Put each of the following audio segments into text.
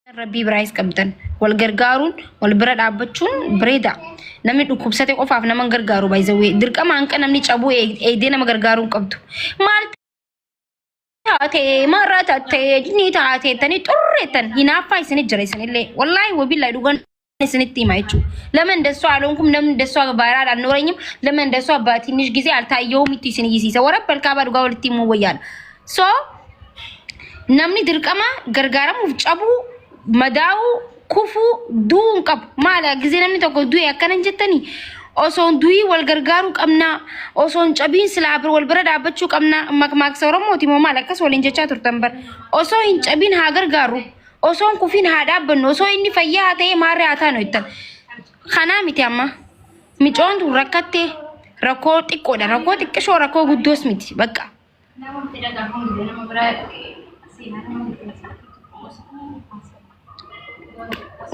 Rabbi Brais qabdan wal gargaaruun wal bira dhaabbachuun bareeda namni dhukkubsate qofaaf nama gargaaru baay'ee dirqama hanqa namni cabuu eedee nama gargaaruun qabdu maal taate marra taate ni taate tani xurreetan hinaaffaa isinit jira isinillee wallahi wabillahi dhugan isinitti hima jechuudha lama እንደሷ አልሆንኩም ለምን እንደሷ ባራድ አልኖረኝም ለምን እንደሷ ባትንሽ ጊዜ አልታየውም እቲ isin ይሲሰ ወረበል ካባ ዱጋ ወልቲ ሞወያል ሶ namni dirqama gargaaramuuf cabu madaa'u kufu duun qab maala gizee namni tokko du'e akkanan jettani osoon du'ii wal gargaaru qabna osoon cabiin silaa wal bira dhaabbachuu qabna makmaaksa Oromooti moo maal akkas waliin jechaa turtan bar osoo hin cabiin haa gargaaru osoon kufiin haa dhaabbannu osoo inni fayyaa ta'e maarree haa taanu ittan kanaa miti amma micoon tun rakkatte rakkoo xiqqoodha rakkoo xiqqishoo rakkoo guddoos miti bakka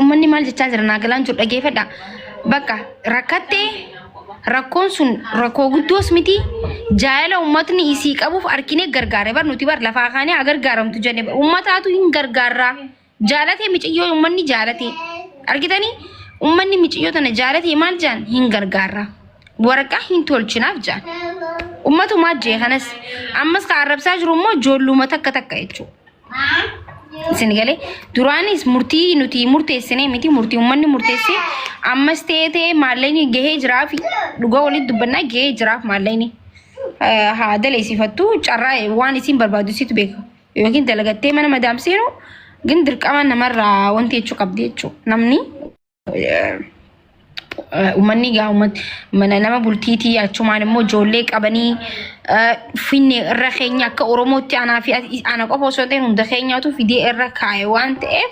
ummanni maal jechaa jira naagalaan jiru dhageeffadha bakka rakkatte rakkoon sun rakkoo guddoos miti jaalala ummatni isii qabuuf arkinee gargaare bar nuti bar lafaa kaanii agargaaramtu jenne ummataatu hin gargaarra jaalate miiciyyoo ummanni jaalate argitani ummanni miiciyyoo tana jaalate maal jaan hin gargaarra waraqaa hin tolchinaaf jaan ummatu maajjee kanas ammas ka arrabsaa jiru immoo joolluma takka jechuudha Sinigale duraanis murtii nuti murteessine miti murtii ummanni murteesse ammas ta'ee maallayni gahee jiraaf dhugaa walitti dubbannaa gahee jiraaf maallayni haa daleessifattu carraa waan isin barbaadu situ beeka yookiin dalagattee mana madaamseenu gin dirqama namarraa wanti jechuu qabdi jechuu namni ummanni gaa mana nama bultiitii achumaan immoo ijoollee qabanii finne irra keenya akka Oromootti anaa fi ana qofa osoo ta'e hunda keenyaatu fidee irra kaa'e waan ta'eef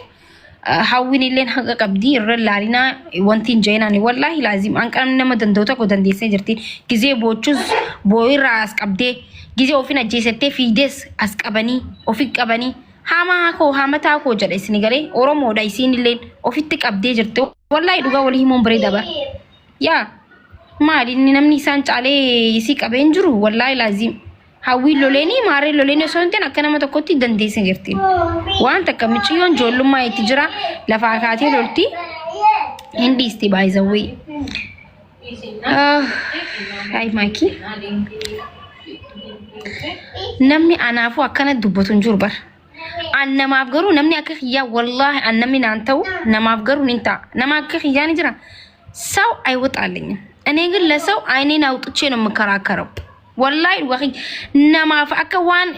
hawwiin illee haqa qabdii irra laalinaa wanti hin jeenaan wallahi laazim anqamni nama danda'u tokko dandeessee jirti gizee boochus boo'irraa as qabdee gizee ofin ajjeesattee fiides as qabanii ofit qabanii hamaa koo hamataa koo jedha isin galee Oromoodha isin illee ofitti qabdee jirti wallahi dhugaa walii himuun bareeda ba yaa maali namni isaan caalee isii qabeen jiru wallahi laazim hawwi loleeni maaree loleeni osoo hin ta'in akka nama tokkotti dandeessee jirti waan takka miciyyoon joollummaa itti jira lafaa kaatee lolti hindi isti baay'izawee ay maaki namni anaafu akkana dubbatu hin jiru bar annamaaf garuu namni akka xiyyaa wallahi annamni naan ta'u namaaf garuu nin ta'a nama akka xiyyaa ni jira ሰው አይወጣልኝም እኔ ግን ለሰው አይኔን አውጥቼ ነው መከራከረው ወላሂ ወኺ ነማፍ አከዋን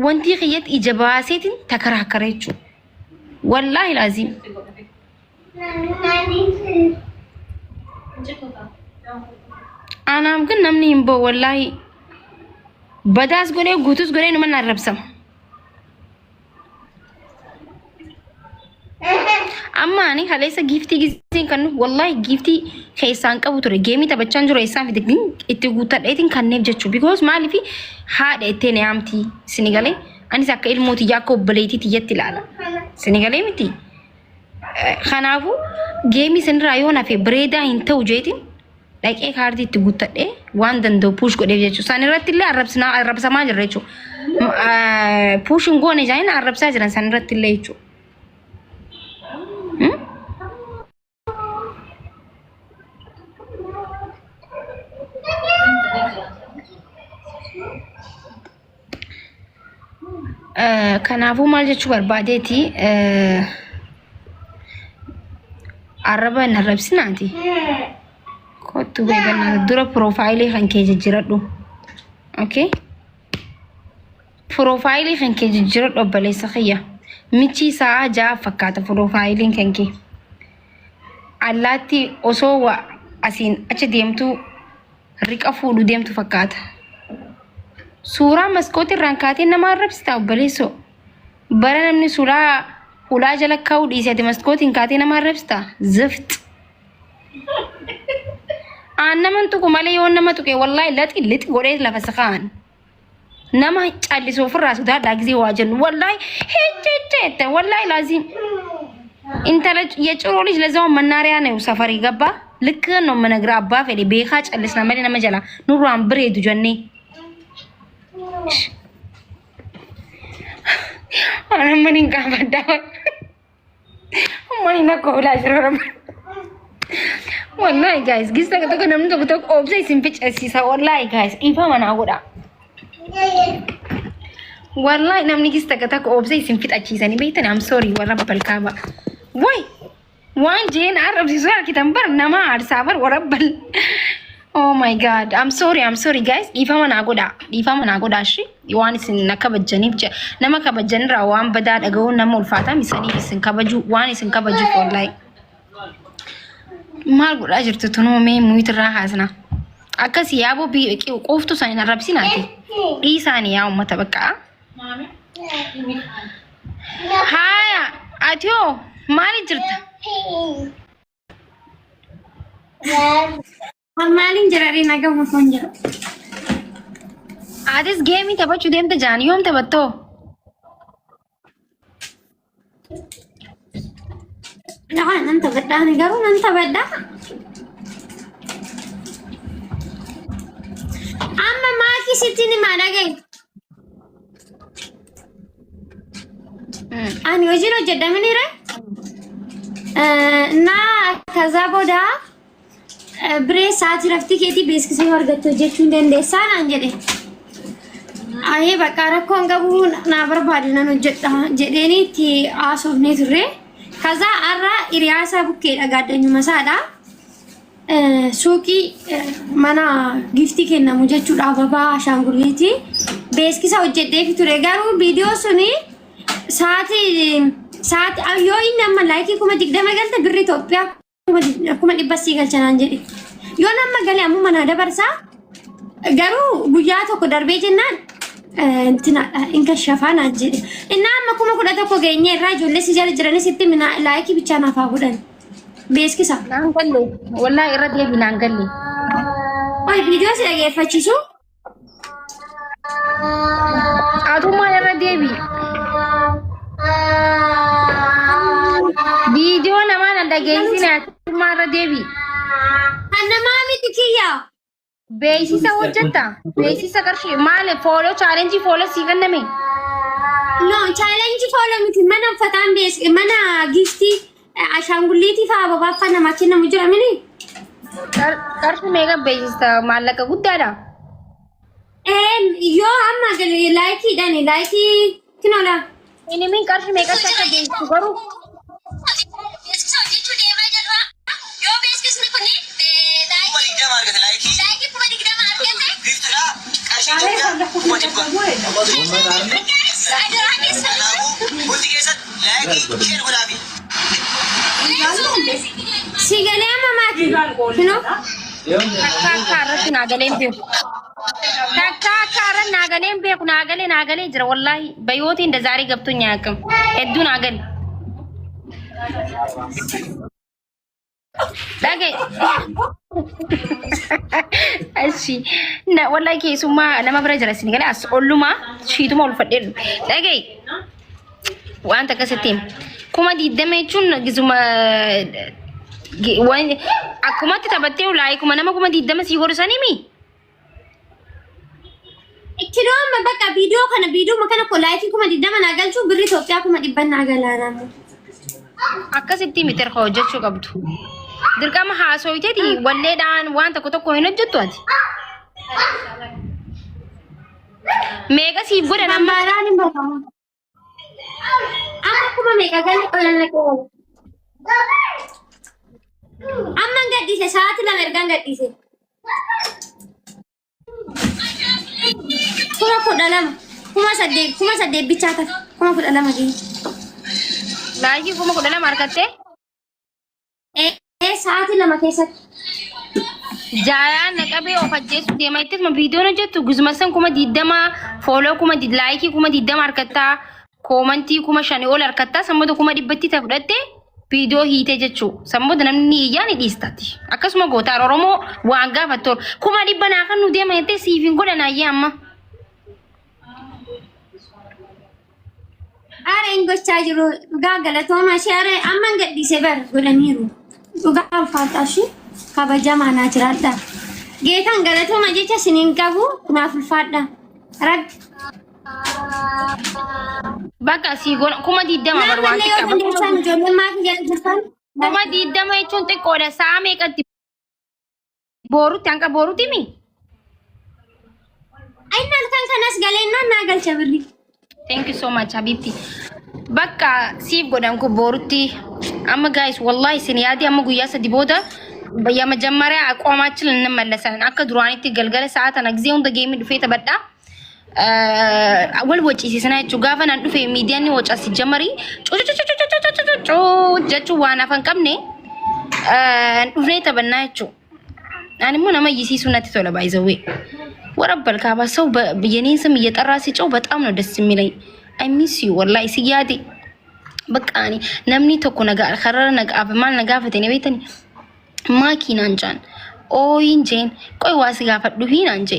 ወንቲ ኺየት ኢጀባሴትን ተከራከረች ወላሂ ላዚም አናም ግን ነምኒ ይምቦ ወላሂ በዳስ ጎኔ ጉቱስ ጎኔ ነው መናረብሰም amma ani haleessa giftii gizeen kan wallahi giftii keessaan qabu ture geemii taphachaan jiru eessaan fide itti guuttadheetiin kanneef jechuu because maaliif haadha itteen yaamti sinigalee anis akka ilmooti yaakka obbaleetiiti yetti ilaala sinigalee miti kanaafu geemii sanirraa yoo nafe bareedaa hin ta'u jeetiin dhaqee kaartii itti guuttadhee waan danda'u puush godheef jechuu san irratti illee arrabsamaa jirra jechuu puushin goone jaaniin arrabsaa jiran san irratti illee jechuu kanaafuu maal jechuu barbaadeeti arraba hin arrabsinaati kottu beekanaa dura piroofaayilii kan kee jijjiiradhu okay piroofaayilii kan kee jijjiiradhu obbaleessa kiyya michi isaa ja'a fakkaata piroofaayiliin kan kee allaatti osoo asiin achi deemtu riqa fuudhu deemtu fakkaata suuraa maskootii irraan kaatee nama arrabsitaa obbaleessoo bara namni suuraa hulaa jala kaa'uu dhiisate maskootiin kaatee nama arrabsitaa zift naman tuqu malee yoo nama tuqe wallahi lixi godhee lafa sakaan nama callisoo ofirraa sodaadhaa gisee waa jennu wallahi hechecheette wallahi laazim intala የጭሮ ልጅ ለዛው መናሪያ ነው ሰፈሪ ገባ ልክ ነው መነግራ አባ ፈሌ ቤካ ጨልስና ማለ ነመጀላ ኑሯን ብሬዱ ጀኔ أنا منين قاعدة Mani nak kau belajar orang. Wallahi guys, kita kata namni tu obse simpich sisa wallahi guys. Ifa mana aku dah. Wallahi namni kita kata obse simpich sisa ni betul. I'm sorry warna balkaba. Woi, wan Jane Arab sisa kita bar nama arsabar warabbal. Oh my god, I'm sorry guys. Ifa mana aku dah shi. Iwan isin nakabajani nama kabajani rawan badar agaw nama ulfata misani isin kabaju wan isin kabaju wallahi. Mal gura jirtu tuno me muitra hasna akasi yabo bi qoftu sana rabsinati isani ya ummata baka haya atyo mali jirta malin jirari naga fonja adis game tabachu dem ta janiyom tabatto Nah, nanti beda negara nanti beda. Amma maki sitti ni mana gay? Ani wajiro jeda mini re? Na kaza boda bre saat rafti keti base kisi और गत्तो जेचुं den desa nanjede. Aye bakara ko ngabu na barbadi na no jedeni ti asofne turre. Kaza arra iriasa bukke dhagadhanyu masada suuqi mana gifti kennamu jechuudha ababa ashanguliti beeskisa hojjedhee fiture garuu viidiyoo suni saati yoo inni amma laayikii 20 galte birri Itoophiyaa 100 galchanaan jedhe yoo nama galee ammoo mana dabarsa garuu guyyaa tokko darbee jennaan intina inka shafana jedhe inna amma kuma kudhata ko geenye irraa ijoollee si jala jirani sitti mina laayikii bichaa naaf haa godhan beeskisa naan galle wallahi irra deebi naan galle oy viidiyoo si dhageeffachiisu atummaa irra deebi viidiyoo namaan an dhageessine atummaa irra deebi annamaa miti kiyyaa beeksisa hojjetta beeksisa qarshii maal follow challenge follow si kanname no challenge follow miti mana fataan bees mana gifti ashanguliti fa ababa fa nama kenna mujira mini qarshii meeqa beeksisa maallaqa guddaadha yoo amma gal like dani like kinola ini min qarshii meeqa akka beeksisu garuu Sigale ama mati, you Takka nagaleen beeku nagalee jira wallahi bayooti inda zaari gabtu nyaakam hedduu nagal dage ashi na wallahi keessummaa nama bira jira isin galee as olluma shiituma ol fadheedhu dage wanta akkasittiin kuma diidame jechuun gizuma akkumatti taphattee ulaayi kuma nama kuma diidame sii godhusanii mi Kidoma baka video makana ko like kuma diddama na galchu birri Itoophiyaa kuma dhibban na galaanamu. Akkasitti miter hojjechuu qabdu. Dirqama haasoyteeti walleedhaan waan tokko hin hojjettu ati. Meeqa siif godha nama Mambaaraan hin barbaadu. Amma kuma meeqa galee qolan ko. Amma gadhiise sa'aati lama ergaan gadhiise. kuma saddeet bichaa ta'a. Kuma 12 gee. laayikii kuma 12 argattee? Sa'aati lama keessatti. Jaayaan naqabee of ajjeessu deema ittisuma viidiyoon hojjettu gizuma san kuma 20 fooloo kuma laayikii kuma 20 argattaa koomantii kuma 5 ol argattaa sammuu kuma 100tti ta'e fudhattee viidiyoo hiitee jechuu sammuu namni iyyaan dhiistatti akkasuma gootaa Oromoo waan gaafattu kuma 100 naa kan nu deema jettee siifin godhanaayyee amma. Are ingochaa jiru dhugaa galatooma share amma gadhiise bar godhaniiru dhugaa ulfaatashi kabajamaa naa jiraadha geetan galatooma jecha siniin qabu naaf ulfaadha rag Bakka si gona kuma diddama barbaanti qaba. Kuma diddama jechuun xiqqoodha. Sa'a meeqatti boruutti hanga boruutti mi? Ay nalkan kanas galeenno naa galcha birri. Thank you so much Habibti. Bakka siif godhan ko boruutti. Amma guys wallahi sin yaadi amma guyyaa sadi booda ያ መጀመሪያ አቋማችን እንመለሳለን አከ ድሮአንቲ ገልገለ ሰዓት አና ጊዜ እንደ ጌም ዱፌ ተበዳ ወል ወጪ ሲስናችሁ ጋፈና ዱፌ ሚዲያን ወጫ ሲጀመሪ ጮ ጀቹ ዋና ፈንቀምኔ ዱፌ ተበናችሁ አንሙ ነማ ይሲሱ ነቲ ተለ ባይዘዌ ወረበል ካባ ሰው የኔን ስም እየጠራ ሲጮው በጣም ነው ደስ የሚለኝ አይ ሚስ ዩ ወላሂ ሲያዲ በቃኒ ነምኒ ተኮ ነጋ ከረረ ነጋ አብማል ነጋ ፈተኔ ቤተኒ ማኪናን ጃን ኦይንጄን ቆይ ዋስ ጋፈዱ ሂናንጄ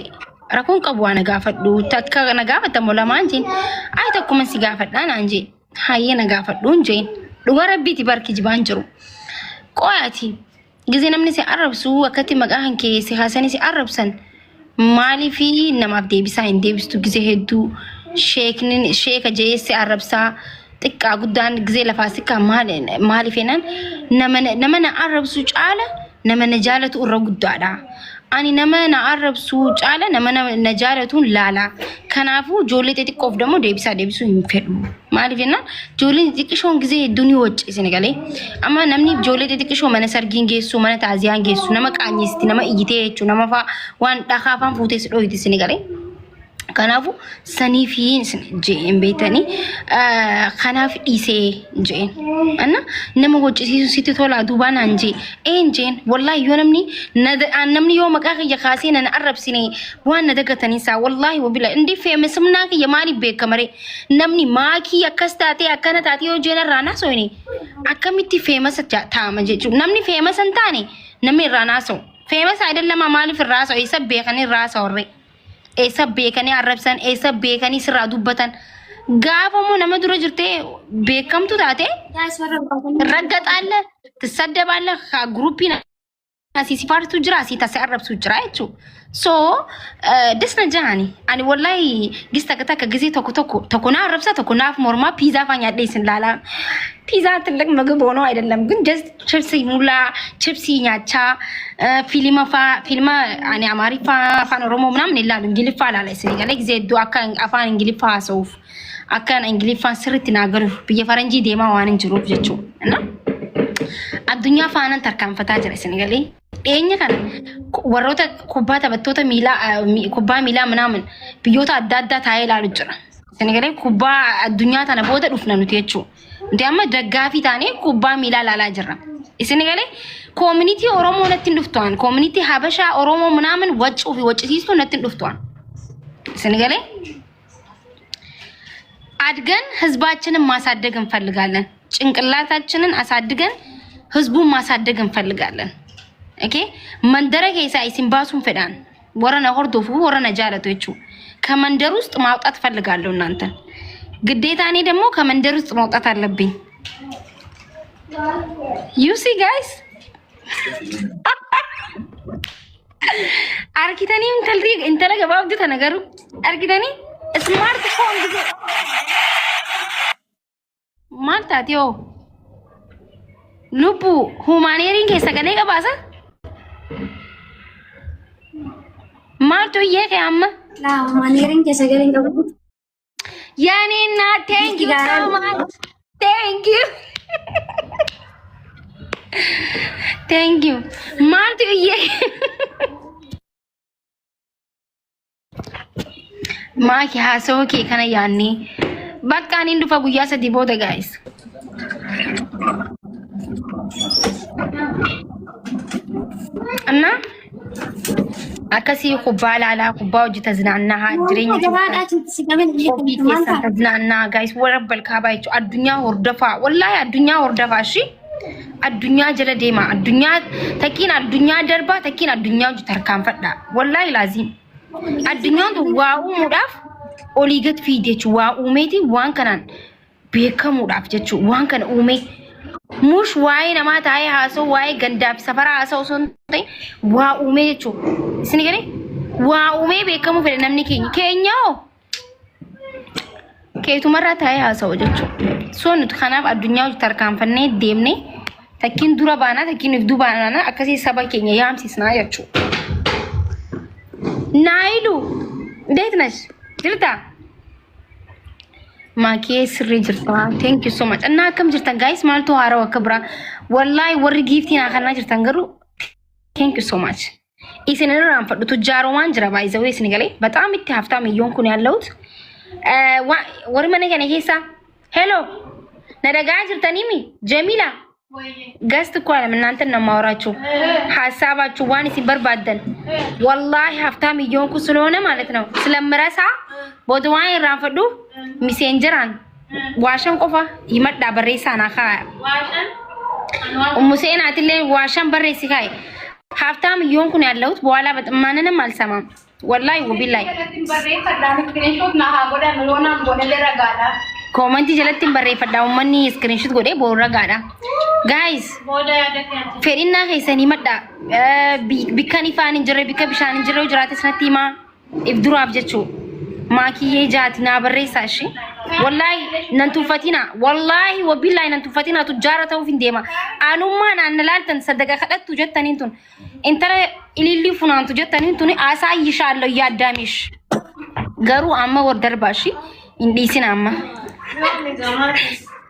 ረኩን ቀቧና ጋፈዱ ተከ ነጋፈተ ሞላማንጄን አይተኩመን ሲጋፈዳን አንጄ ሃየ ነጋፈዱ እንጄን ዱገረቢቲ በርኪ ጅባንጅሩ ቆያቲ ጊዜ ነምኒ ሲአረብሱ ወከቲ መጋህን ኬ ሲሐሰኒ ሲአረብሰን ማሊፊ ነማፍ ዴቢሳ እንዴብስቱ ጊዜ ሄዱ ሼክንን ሼክ ጄስ ሲአረብሳ ጥቃ ጉዳን ጊዜ ለፋሲካ ማሊፌናን ነመነ አረብሱ ጫለ ነመነ ጃለቱ ረጉዳዳ አኒ ነመነ አረብሱ ጫለ ነመነ ነጃለቱን ላላ ከናፉ ጆሌት ጥቆፍ ደግሞ ዴቢሳ ዴቢሱ ይፈዱ ማሊፌና ጆሌት ጥቅሾን ጊዜ ዱኒ ወጭ ሲነገለ አማ ነምኒ ጆሌት ጥቅሾ መነ ሰርጊን ጌሱ መነ ታዚያን ጌሱ ነመ ቃኝስቲ ነመ ኢይቴቹ ነመፋ ዋን ዳኻፋን ፉቴስ ዶይቲ ሲነገለ ከናፉ ሰኒፊን ጄን ቤተኒ ከናፍ ኢሴ ጄን እና ነመ ወጭ ሲሱ ሲቶላ ዱባና እንጂ ኤንጄን ወላሂ yonemni annamni yo maka ya khasina na arabsini wana daga tanisa wallahi wabila indi famous mna ka yamani be kamare namni maki yakastate akana tati yo jena rana so ni akamiti famous ta manje namni famous antani namni rana so famous አይደለም ማሊፍ ራሶ ይሰብ ከኒ ራሶ ወሬ ኤሰብ ቤከኒ አረብሰን ኤሰብ ቤከኒ ስራ ዱበተን ጋፈሙ ነመዱረ ጅርቴ ቤከምቱ ታቴ ረገጣለ ትሰደባለ ግሩፒና ሲሲፋርቱ ጅራ ሲታሰረብሱ ጅራይቹ ሶ ደስነ ጃኒ አኒ ወላይ ጊስታከታ ከጊዜ ተኮና አረብሳ ተኮናፍ ሞርማ ፒዛ ፋኛ ደስን ላላ ፒዛ ትልቅ ምግብ ሆኖ አይደለም ግን ጀስት ቺፕስ ሙላ ቺፕስ ኛቻ ፊልማ አኒ አማሪፋ ፋን ኦሮሞ ምናምን ይላሉ እንግሊፋ ላላይ ሲገለ ጊዜ ዱ አፋን እንግሊፋ ሰውፍ አካን እንግሊፋ ስርት ናገሩ በየፈረንጂ ዴማ ዋንን ጅሩ ጀቹ እና አዱኛ ፋናን ተርካንፈታ ጅራ ሲገለ ኤኛ ካን ወሮታ ኩባታ በቶታ ሚላ ኩባ ሚላ ምናምን ብዮታ አዳዳ ታይላሉ ጅራ ሲገለ ኩባ አዱኛ ታነ ቦተ ዱፍነኑ ተቹ እንዲያማ ደጋፊ ታኔ ኩባ ሚላ ላላ ጅራ ሲገለ ኮሚኒቲ ኦሮሞ ነትን ዱፍቷን ኮሚኒቲ ሀበሻ ኦሮሞ ምናምን ወጭ ሲስቱ ነትን ዱፍቷን ሲገለ አድገን ህዝባችንን ማሳደግ እንፈልጋለን ጭንቅላታችንን አሳድገን ህዝቡን ማሳደግ እንፈልጋለን ኦኬ መንደረ ከይሳ ሲምባሱን ፈዳን ወረና ሆርዶፉ ወረና ጃለቶቹ ከመንደር ውስጥ ማውጣት ፈልጋለሁ እናንተ ግዴታ እኔ ደግሞ ከመንደር ውስጥ ማውጣት አለብኝ you see guys አርኪታኒ እንተለ ገባብዱ ተነገሩ አርኪታኒ ስማርት ፎን ጊዜ ማልታቲዮ ሉቡ ሁማኔሪን ከሰገኔ ገባሳ ማልቶ የከያማ ላ ሁማኔሪን ከሰገኔ ገባሳ ያኔና thank you so much thank you ማልቶ ማኪ ሃሶኬ ከነ ያኒ በቃ እኔ እንዱፋ ጉያ ሰዲ ቦደ ጋይስ እና አከሲ ኩባላላ ኩባው ጅ ተዝናና ጅሬኝ ተዝናና ጋይስ ወረበል ካባይቹ አዱኛ ወርደፋ ወላሂ አዱኛ ወርደፋ እሺ አዱኛ ጀለ ዴማ አዱኛ ተኪን አዱኛ ደርባ ተኪን አዱኛ ጅ ተርካን ፈዳ ወላሂ ላዚም አዱኛው ዋኡ ሙዳፍ ኦሊገት ፊዴቹ ዋኡ ሜቲ ዋን ከናን ቤከሙዳፍ ጀቹ ዋን ከነ ኡሜ ሙሽ ዋይ ነማታ አይ ሃሶ ዋይ ገንዳፍ ሰፈራ ሃሶ ሶንቴ ዋኡ ሜቹ ስኒገሪ ዋኡ ሜ ቤከሙ ፈለ ነምኒ ኬኛው keetu marra taa'ee haasa'u jechuudha. So nuti kanaaf addunyaa hojii tarkaanfannee deemnee takkiin dura baanaa takkiin if dubaanaa akkasii saba keenya yaamsisnaa jechuudha. Naayilu deet nash jirta maakee sirrii jirta. Thank you so much. Annaa akkam jirtan guys maaltu haaraw akka bira wallahi warri giiftiin akkanaa jirtan garuu thank you so much. Isin irraan fadhu tujjaaromaan jira baay'ee isin galee በጣም itti haftaa milyoon kun ያለውት warri mana kana keessa hello nadagaa jirtanii mi Jamila ገስት እኮ አለም እናንተን ነው የማወራችሁ ሐሳባችሁ ዋን ሲበርባደን ወላሂ ሀብታም እየሆንኩ ስለሆነ ማለት ነው ስለምረሳ ቦድዋን ይራፈዱ ሚሴንጀራን ዋሸን ቆፋ ይመጣ በሬሳና ካ ሙሴና አትሌ ዋሸን በሬሲ ካይ ሀብታም እየሆንኩ ነው ያለሁት በኋላ በጥማንንም አልሰማም ወላሂ ወቢላይ ኮመንት ጀለትን በሬፈዳው ማኒ ስክሪንሾት ጎዴ ቦረጋዳ guys fedhinna keessanii madda bikkan ifaan hin jirre bikka bishaan hin jirre jiraate sanatti hima if duraaf jechuu maakiyyee jaati naa barreessaa ishee wallahi nan tuffatina wallahi wabillahi nan tuffatina tujjaara ta'uuf hin deema anummaan aan laaltan sadaqa kadhattu jettaniin tun intala ililli funaantu jettaniin tun aasaa yishaallo yaaddaamish garuu amma war darbaashi hin dhiisin amma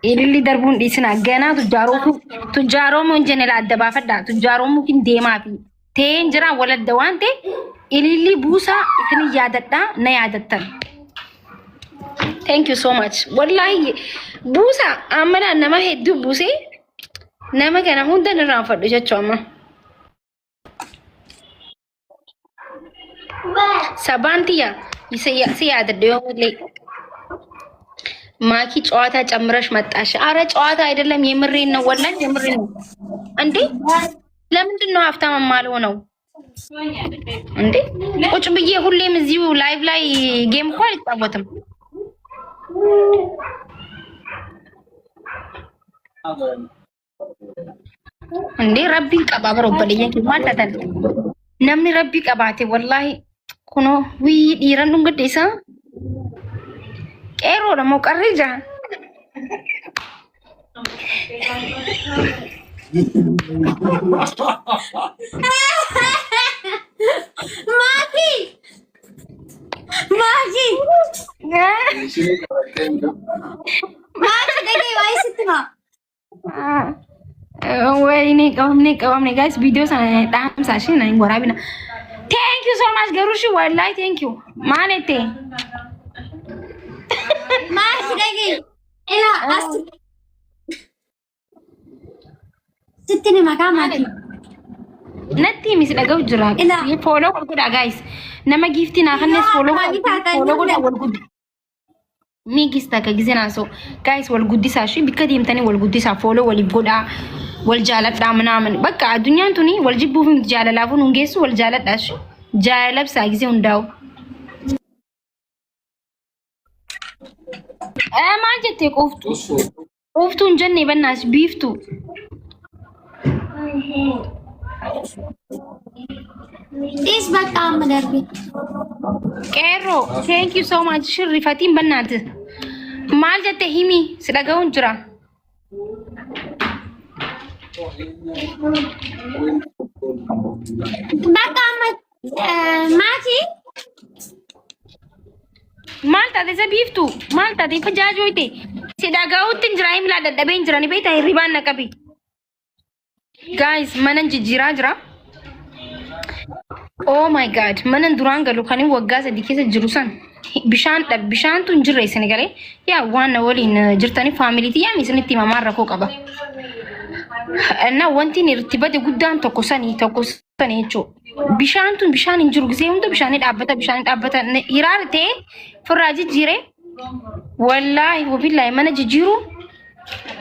ililli darbuun dhiisina ganaa tujjaaroomu hin jenne addabaafadha tujjaaroomu hin deemaa fi ta'een jira waladda waan ta'e ililli buusaa isin yaadadha na yaadattan. Thank you so much. Wallahi buusaa amma nama hedduu buusee nama kana hunda nirraan fadhu jechuu amma. Sabaantiya si yaadadha yoo illee. ማኪ ጨዋታ ጨምረሽ መጣሽ አረ ጨዋታ አይደለም የምሬን ነው ወላሂ የምሬን ነው እንዴ ለምንድን ነው ሀብታም ማልሆነው እንዴ ቁጭ ብዬ ሁሌም እዚሁ ላይቭ ላይ ጌም እንኳን አልጫወትም እንዴ ረቢ ቀባብሮ በለኝ ማለት አይደል ነምን ረቢ ቀባቴ ወላሂ ኩኖ ዊ ዲረን እንግዲህ Ero na mo karija. Maki! Maki! Maki dagi wai sitima. Wai kawam ne guys video sana dam sashi na ngora bina. Thank you so much Garushi wallahi thank you. Manete. Maki dagi. Ila asti. Sitini maka maki. Natti misi daga ujura. Ye follow goda guys. Nama gifti na kanne follow goda wal gudi. Ni gista ka gizena so guys wal gudi sashi bikka dimtani wal gudi sa follow wal goda wal jalat da manaman bakka adunyan tuni wal jibbu fim jalalafun ungesu wal jalat dash jalab sa gize undaw ما جتك أفتو نجني بالناس بيفتو إيش بقى عم دربي كيرو thank you so much شرفتين بنات ما جت هيمي سلقون جرا بقى عم ماشي Malta desa biftu Malta di pejaj hoite sidaga utin jira imla daddabe jira ni beita riban na kabi guys manan jijira jira oh my god manan duranga lokani wagga sadi kesa jirusan bishan tun jirre senegale ya wana wolin jirtani family ti yami seniti mama rako qaba na wanti ni irtibade guddan tokkosani cho bishan tun bishan injiru gize hunda bishan dhabbata irarte furaji jire wallahi wabillahi mana jijiru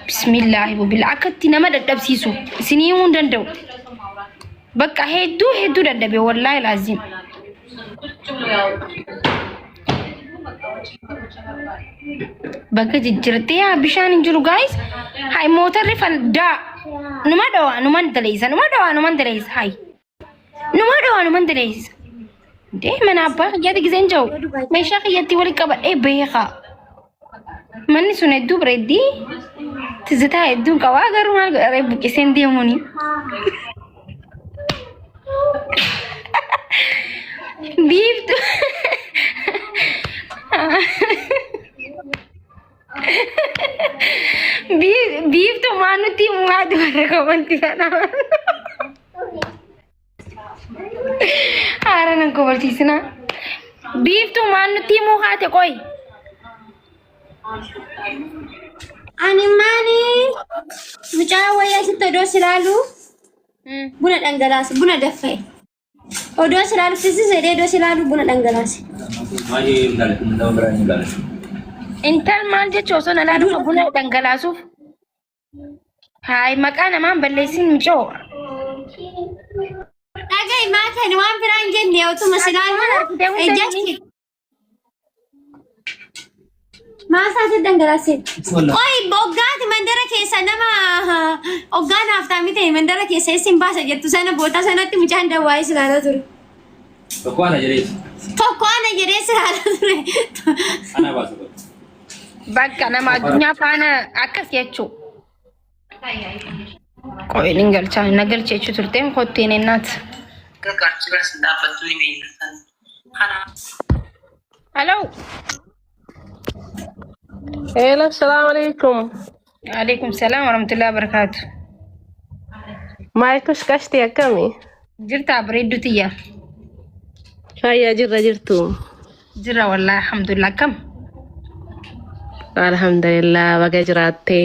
bismillah wabillahi akatti nama daddabsisu sini hundan daw baka heddu daddabe wallahi lazim baka jijirte ya bishan injiru guys hay motor rifal da numan dalisa hay نمر مندريس دائما أبا يا دي زنجو ما يشاق يدي ولا كبر إيه بيخا manni sun hedduu bareeddii tizitaa hedduun qabaa garuu maal godhare buqqiseen deemuuni biiftu biiftu maanutti muhaati warra komanti kana haara nan kobalchiisina biiftu maanutti muhaate qoy ani maani mucaa wayyaa sitti odoo silaalu buna dhangalaase buna daffee odoo silaalu fisis odoo silaalu buna dhangalaase intal maal jecha osoo na laalu buna dhangalaasuuf haay maqaa namaan balleessin micoo dhaga'i maakan waan biraan jenne otuma silaalu ejjatti maasaati dhangalaase qoy boggaati mandara keessa nama oggaan haftaami ta'e mandara keessa isin baasa jettu sana boota sanatti mucaan dawaa'ee silaala ture tokko ana jedhee silaala ture ana baasa bakka nama addunyaa faana akkas jechuu qoy ningalchaa nagalchee jechuu turteen kotteen ennaat hello hello assalamu alaikum alaikum salam warahmatullahi wabarakatuh maayikush kashti akkami jirta bareeddutiya fayyaa jirtu jira wallahi alhamdulillah kam alhamdulillah baga jiraatte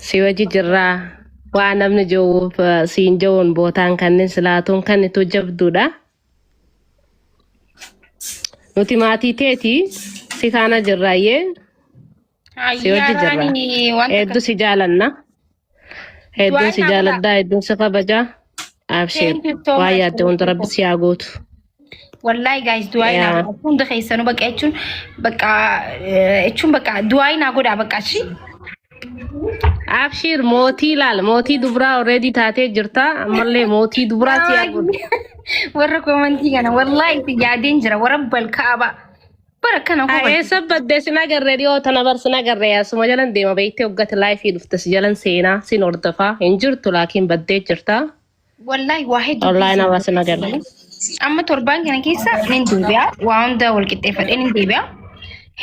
si waji jirra waa namni jawuuf siin jawon bootaan kanneen silaatuun kan itti jabduudha nuti maatii teeti si kana jirraayyee si waji jirra hedduu si jaalanna hedduu si jaaladdaa hedduu si kabaja abshir waa yaadde hunda rabbi si haa gootu والله guys دعائنا أكون دخيل سنو بقى إتشون بقى دعائنا أقول أبقى شيء أبشر موتي لال موتي دبرة already تاتي جرتا ملة موتي دبرة تياقول وركم أنتي أنا والله تجادين جرا ورب الكعبة بركنا هو أيه سبب ده سناجر راديو تنابر سناجر رياس مجالن ديما بيتي وقت لايف يدفتس جالن سينا سين أردفا إنجرت لكن بدي جرتا والله واحد والله أنا بس ناجر أما تربان كنا كيسا نندوبيا وعند والكتفة نندوبيا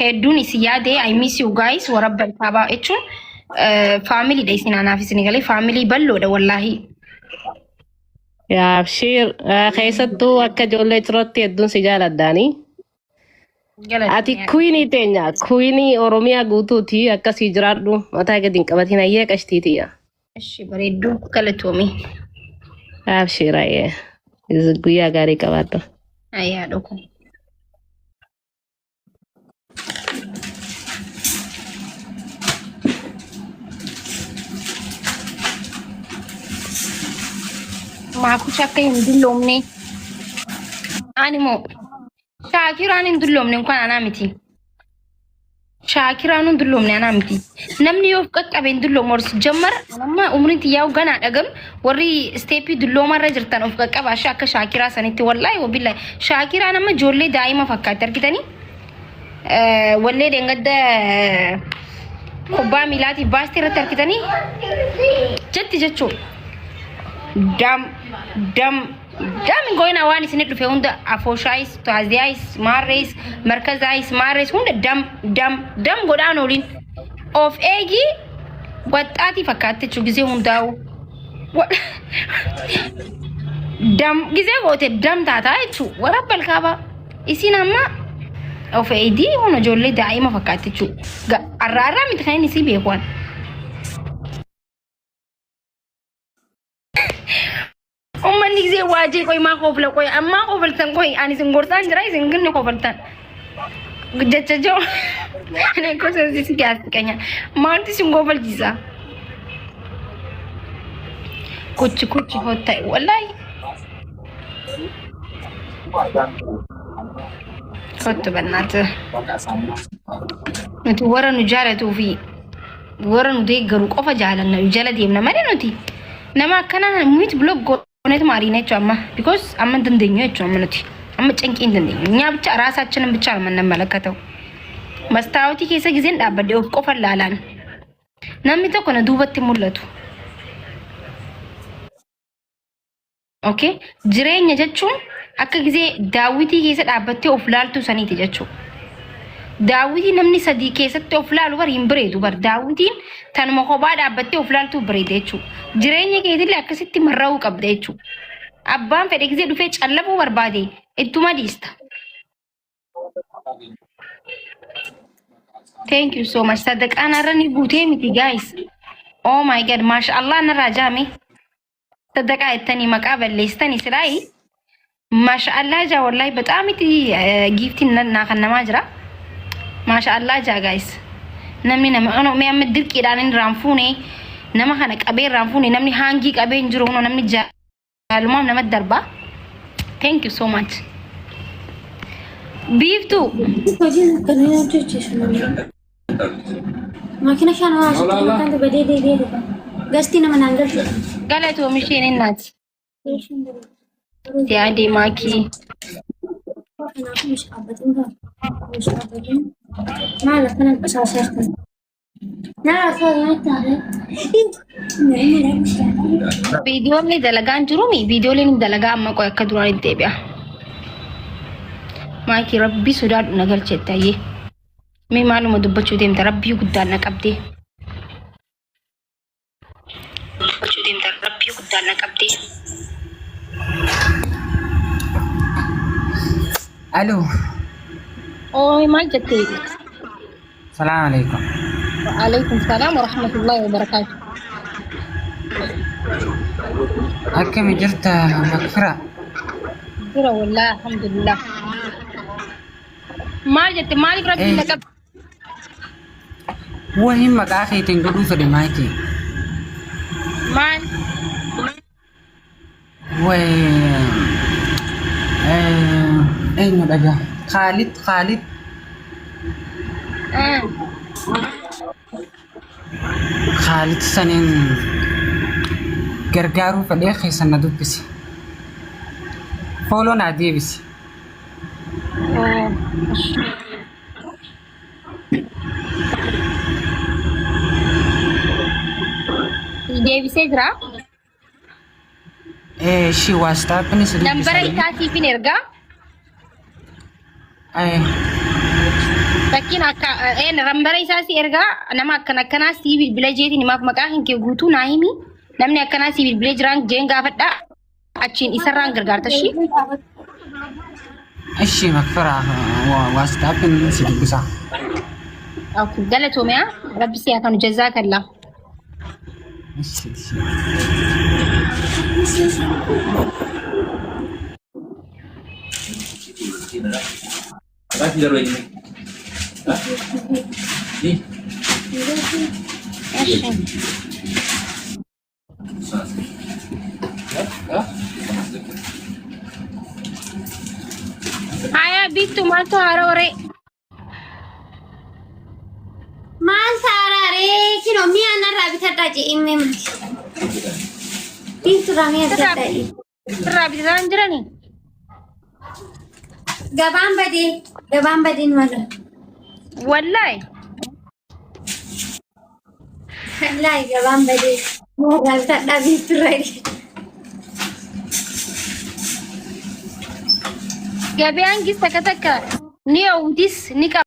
هدوني سيادة I miss you guys ورب الكعبة إتشون family داي سينا أنا في سنغالي family بلو ده والله يا أبشر خيستو أكا جولة تروتي الدون سجالة داني أتي كويني تينيا كويني أوروميا غوتو تي أكا سيجرادو متى قدين كبتين أيك أشتيتيا أشي بريدو كالتومي أبشر أيه Guya gari kawato. Ayah doko. Maaku shakka hin dulloomne. Animo. Shaakiraan hin dulloomne kan anaa miti. Shaakiraan hin dulloomne anaa miti. Namni yoo qaqqabe hin dulloomorsu jammar amma umriin tiyyaa ganaa dhagam warri steepii dulloomarra jirtan of qaqqaba akka Shaakiraa sanitti wallahi wabillahi Shaakiraa nama ijoollee daa'ima fakkaatti argitanii wallee deengadda kubbaa miilaatiif baastii irratti argitanii jetti jechuu dam goyna waan isin dhufe hunda afooshayis taaziyayis maarrees markazayis maarrees hunda dam godhaan oliin of eegi waxaati fakkaatti gisee hundaa'u dam gisee goote dam taataa jechuu warabbal kaaba isin amma of eegii huna ijoollee daa'ima fakkaatti jechuu arraa miti kan inni si beekuwan ummanni gisee waajee qoy maa koofla qoy ammaa koofaltan qoy ani isin gorsaan jira isin ginni koofaltan jecha joo ani kosa si gaskanya maalti isin koofalchiisa kuchi hotai wallahi kottu bannat nuti warra nu jaalatu fi warra nu deeggaru qofa jaalanna jala deemna malee nuti nama akkana miti blog gonet ማሪና ጫማ because አመን እንደኛ ጫማ nuti amma ጭንቂ እንደኛ እኛ ብቻ ራሳችንን ብቻ ነው የምንመለከተው Mastaawotii keessa giseen dhaabbadde of qofa laalaan. Namni tokko na duubatti mul'atu. Okay? Jireenya jechuun akka gisee daawwitii keessa dhaabbattee of laaltu saniiti jechuudha. Daawwitiin namni sadii keessatti of laalu bari hin bireedu bar daawwitiin tanuma kophaa dhaabbattee of laaltu bireeda jechuudha. Jireenya keetillee akkasitti marra'uu qabda jechuudha. Abbaan fedhe gisee dhufee callabuu barbaade ittuma dhiista. Thank you so much. Sadaqaan arrani guutee miti guys. Oh my god, mashallah narraa jaame. Sadaqaa ittanii maqaa balleessitanii silaayi. Mashallah jaa wallahi በጣም እቲ ጊፍቲን ናከነማ ጅራ ማሻአላህ ጃ ጋይስ namni nama ono me am dirqiidhaan raanfuune nama kana qabee raanfuune namni hangi qabee jiru hono namni jaalumam nama darba. Thank you so much. Biiftu makina shana waasitanii badee gasti nama nangal galatoo misheen innaati. Tiadi maki. Malah kan kesasar kan. Nah, saya tahu. Video ni dalagaan jiru mi video ni dalagaa amma qoy akka duraan itti deebi'a. Maki rabbi sodaadhu na galchettaye. Mee maaluma dubbachuu deemta rabbii guddaan na qabde. Halo. Oh, maal jettee? Assalamu alaikum. Waalaikumsalam warahmatullahi wabarakatuh. Akkami jirta Makfira? Jira wallahi alhamdulillah. Maal jettee maaliif rabbi na qabde? Wahin maqaa keetiin godhuu fedhe maakii. Maal? Eenyu dhagaa? Khalid. Khalid saniin gargaaruu fedhee keessa na dubbisi. Fooloo naa deebisi. Deebisee jira? Shi WhatsApp-ni si dubbisa. Nambara isaatiifin ergaa? Fakkiin akka nambara isaa si ergaa nama akkanaa si bilbila jeetiin himaaf maqaa hin kee guutuu naa himi. Namni akkanaa si bilbila jiraan jeen gaafadhaa achiin isarraan gargaarta shi. Ishi Makfira WhatsApp-ni si dubbisa. Galatoomee rabbi si haa kanu jazaakallaa. Aya bitu maaltu haroore? Maal saarare kino mi'a narraa bitadhaa je'imee mati. Biiftuudhaan mi'a bitadhaa. Irraa bitaan jiranii? Gabaan badeen wala. Wallahi. Wallahi gabaan badee. Narraa bitadhaa biiftuudhaan. Gabaan gis takka ni oudis ni